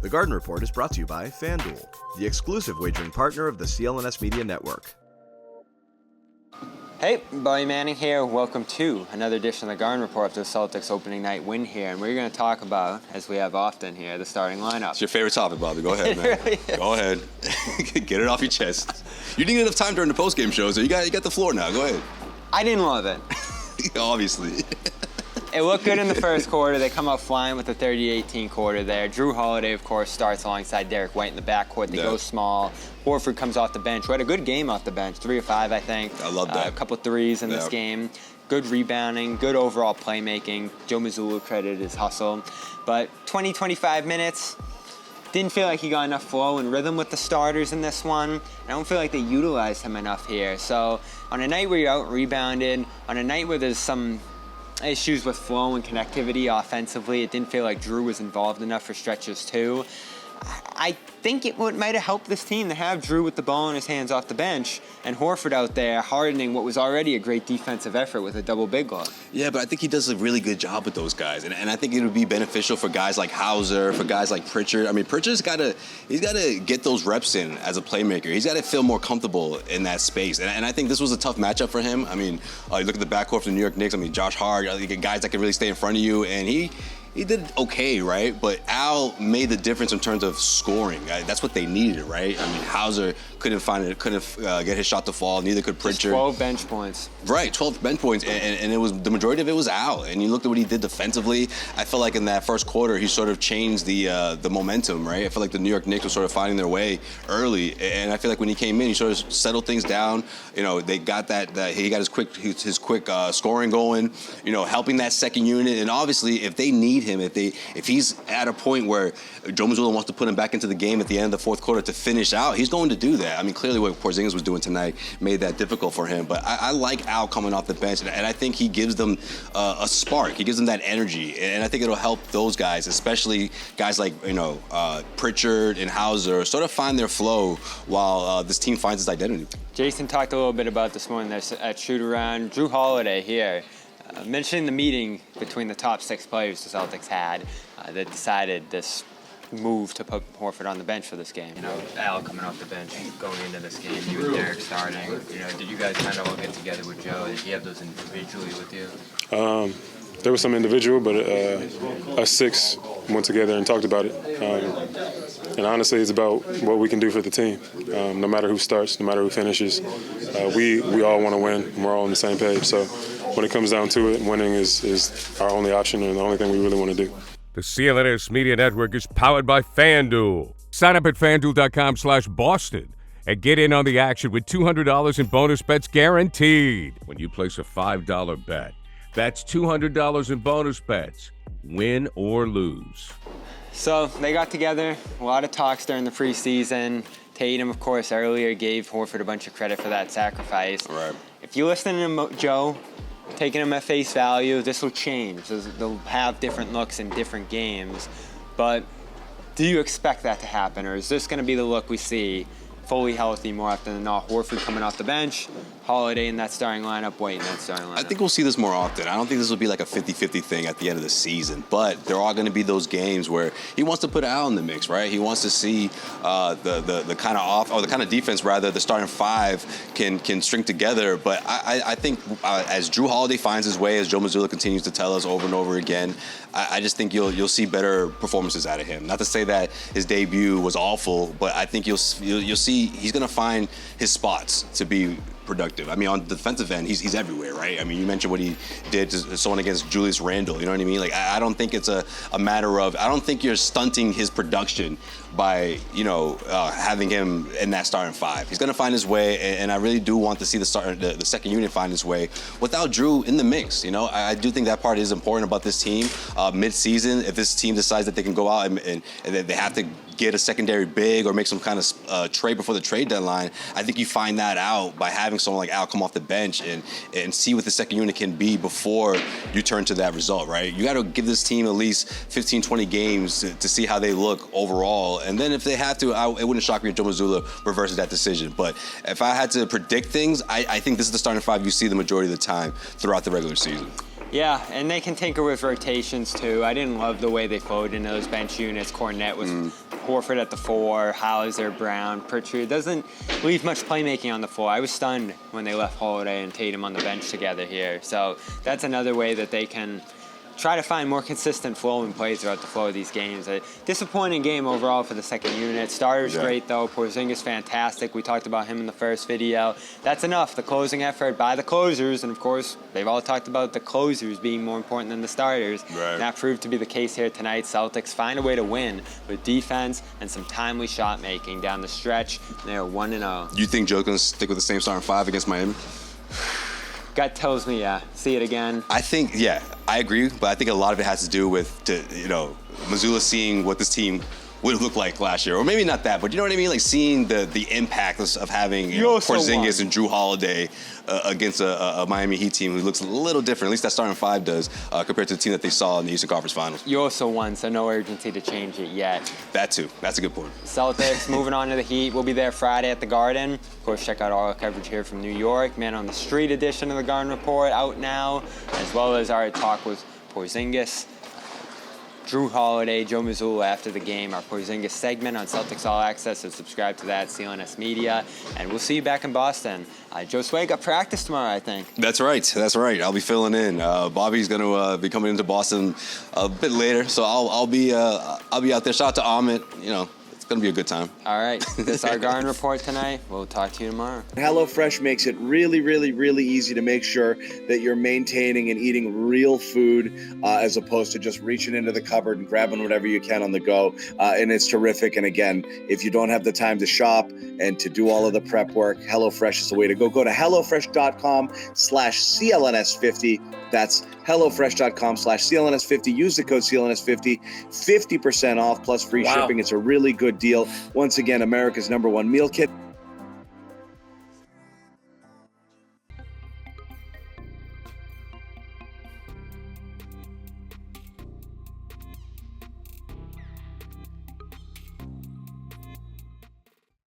The Garden Report is brought to you by FanDuel, the exclusive wagering partner of the CLNS Media Network. Hey, Bobby Manning here. Welcome to another edition of the Garden Report after the Celtics opening night win here. And we're going to talk about, as we have often here, the starting lineup. It's your favorite topic, Bobby. Go ahead, man. It really is. Go ahead. Get it off your chest. You didn't get enough time during the postgame show, so you got the floor now. Go ahead. I didn't love it. Obviously. It looked good in the first quarter. They come out flying with the 30-18 quarter there. Drew Holiday, of course, starts alongside Derek White in the backcourt. They go small. Horford comes off the bench, who had a good game off the bench, 3 of 5, I think. I love that. A couple threes in this game. Good rebounding, good overall playmaking. Joe Mazzulla credited his hustle. But 20-25 minutes, didn't feel like he got enough flow and rhythm with the starters in this one. I don't feel like they utilized him enough here. So on a night where you're out-rebounded, on a night where there's some issues with flow and connectivity offensively, it didn't feel like Drew was involved enough for stretches too. I think it might have helped this team to have Drew with the ball in his hands off the bench and Horford out there hardening what was already a great defensive effort with a double big look. Yeah, but I think he does a really good job with those guys. And I think it would be beneficial for guys like Hauser, for guys like Pritchard. I mean, Pritchard's got to get those reps in as a playmaker. He's got to feel more comfortable in that space. And I think this was a tough matchup for him. I mean, you look at the backcourt for the New York Knicks. I mean, Josh Hart, guys that can really stay in front of you. And he did okay, right? But Al made the difference in terms of scoring. That's what they needed, right? I mean, Hauser couldn't get his shot to fall. Neither could Pritchard. Just 12 bench points. Right, 12 bench points, and it was the majority of it was Al. And you looked at what he did defensively. I felt like in that first quarter he sort of changed the momentum, right? I feel like the New York Knicks were sort of finding their way early, and I feel like when he came in, he sort of settled things down. You know, they got that he got his quick scoring going. You know, helping that second unit, and obviously if they need him, if he's at a point where Joe Mazzulla wants to put him back into the game at the end of the fourth quarter to finish out, he's going to do that. I mean, clearly what Porzingis was doing tonight made that difficult for him. But I like Al coming off the bench, and I think he gives them a spark. He gives them that energy, and I think it'll help those guys, especially guys like Pritchard and Hauser, sort of find their flow while this team finds its identity. Jason talked a little bit about this morning at shoot-around. Drew Holiday here. Mentioning the meeting between the top 6 players the Celtics had that decided this move to put Horford on the bench for this game. You know, Al coming off the bench going into this game, you and Derek starting. You know, did you guys kind of all get together with Joe? Did you have those individually with you? There was some individual, but us 6 went together and talked about it. And honestly, it's about what we can do for the team. No matter who starts, no matter who finishes, we all want to win, and we're all on the same page. So when it comes down to it, winning is our only option and the only thing we really want to do. The CLNS Media Network is powered by FanDuel. Sign up at FanDuel.com/Boston and get in on the action with $200 in bonus bets guaranteed when you place a $5 bet. That's $200 in bonus bets, win or lose. So they got together, a lot of talks during the preseason. Tatum, of course, earlier gave Horford a bunch of credit for that sacrifice. Right. If you listen to Joe, taking him at face value, this will change. They'll have different looks in different games. But do you expect that to happen, or is this going to be the look we see fully healthy more often than not? Horford coming off the bench, Holiday in that starting lineup, White in that starting lineup. I think we'll see this more often. I don't think this will be like a 50-50 thing at the end of the season, but there are going to be those games where he wants to put Al in the mix, right? He wants to see the kind of defense rather the starting 5 can string together. But I think as Drew Holiday finds his way, as Joe Mazzulla continues to tell us over and over again, I just think you'll see better performances out of him. Not to say that his debut was awful, but I think you'll see he's going to find his spots to be productive. I mean, on the defensive end, he's everywhere, right? I mean, you mentioned what he did to someone against Julius Randle, you know what I mean? Like, I don't think it's a matter of, I don't think you're stunting his production by, having him in that starting 5. He's going to find his way, and I really do want to see the second unit find his way without Drew in the mix, I do think that part is important about this team. Mid-season, if this team decides that they can go out and they have to get a secondary big or make some kind of trade before the trade deadline, I think you find that out by having someone like Al come off the bench and see what the second unit can be before you turn to that result, right? You got to give this team at least 15, 20 games to see how they look overall. And then if they have to, it wouldn't shock me if Joe Mazzulla reverses that decision. But if I had to predict things, I think this is the starting 5 you see the majority of the time throughout the regular season. Yeah, and they can tinker with rotations too. I didn't love the way they flowed into those bench units. Cornette was Horford at the 4, Hauser, Brown, Pritchard. Doesn't leave much playmaking on the floor. I was stunned when they left Holiday and Tatum on the bench together here. So that's another way that they can try to find more consistent flow and plays throughout the flow of these games. A disappointing game overall for the second unit. Starter's great, though. Porzingis fantastic. We talked about him in the first video. That's enough. The closing effort by the closers, and of course, they've all talked about the closers being more important than the starters. Right. And that proved to be the case here tonight. Celtics find a way to win with defense and some timely shot making down the stretch. They're 1-0. You think Joe's going to stick with the same starting 5 against Miami? Gut tells me, yeah. See it again. I think, yeah, I agree, but I think a lot of it has to do with, Mazzulla seeing what this team would look like last year. Or maybe not that, but you know what I mean? Like seeing the impact of having Porzingis and Drew Holiday against a Miami Heat team who looks a little different, at least that starting 5 does, compared to the team that they saw in the Eastern Conference Finals. You also won, so no urgency to change it yet. That too. That's a good point. Celtics moving on to the Heat. We'll be there Friday at the Garden. Of course, check out all our coverage here from New York. Man on the Street edition of the Garden Report out now, as well as our talk with Porzingis, Drew Holiday, Joe Mazzulla after the game, our Porzingis segment on Celtics All Access, so subscribe to that, CLNS Media, and we'll see you back in Boston. Josue got practice tomorrow, I think. That's right. I'll be filling in. Bobby's going to be coming into Boston a bit later, so I'll be out there. Shout out to Ahmed. It's going to be a good time. All right. This is our Garden Report tonight. We'll talk to you tomorrow. HelloFresh makes it really, really, really easy to make sure that you're maintaining and eating real food as opposed to just reaching into the cupboard and grabbing whatever you can on the go. And it's terrific. And again, if you don't have the time to shop and to do all of the prep work, HelloFresh is the way to go. Go to HelloFresh.com/CLNS50. That's HelloFresh.com/CLNS50. Use the code CLNS50. 50% off plus free shipping. It's a really good deal. Once again, America's #1 meal kit.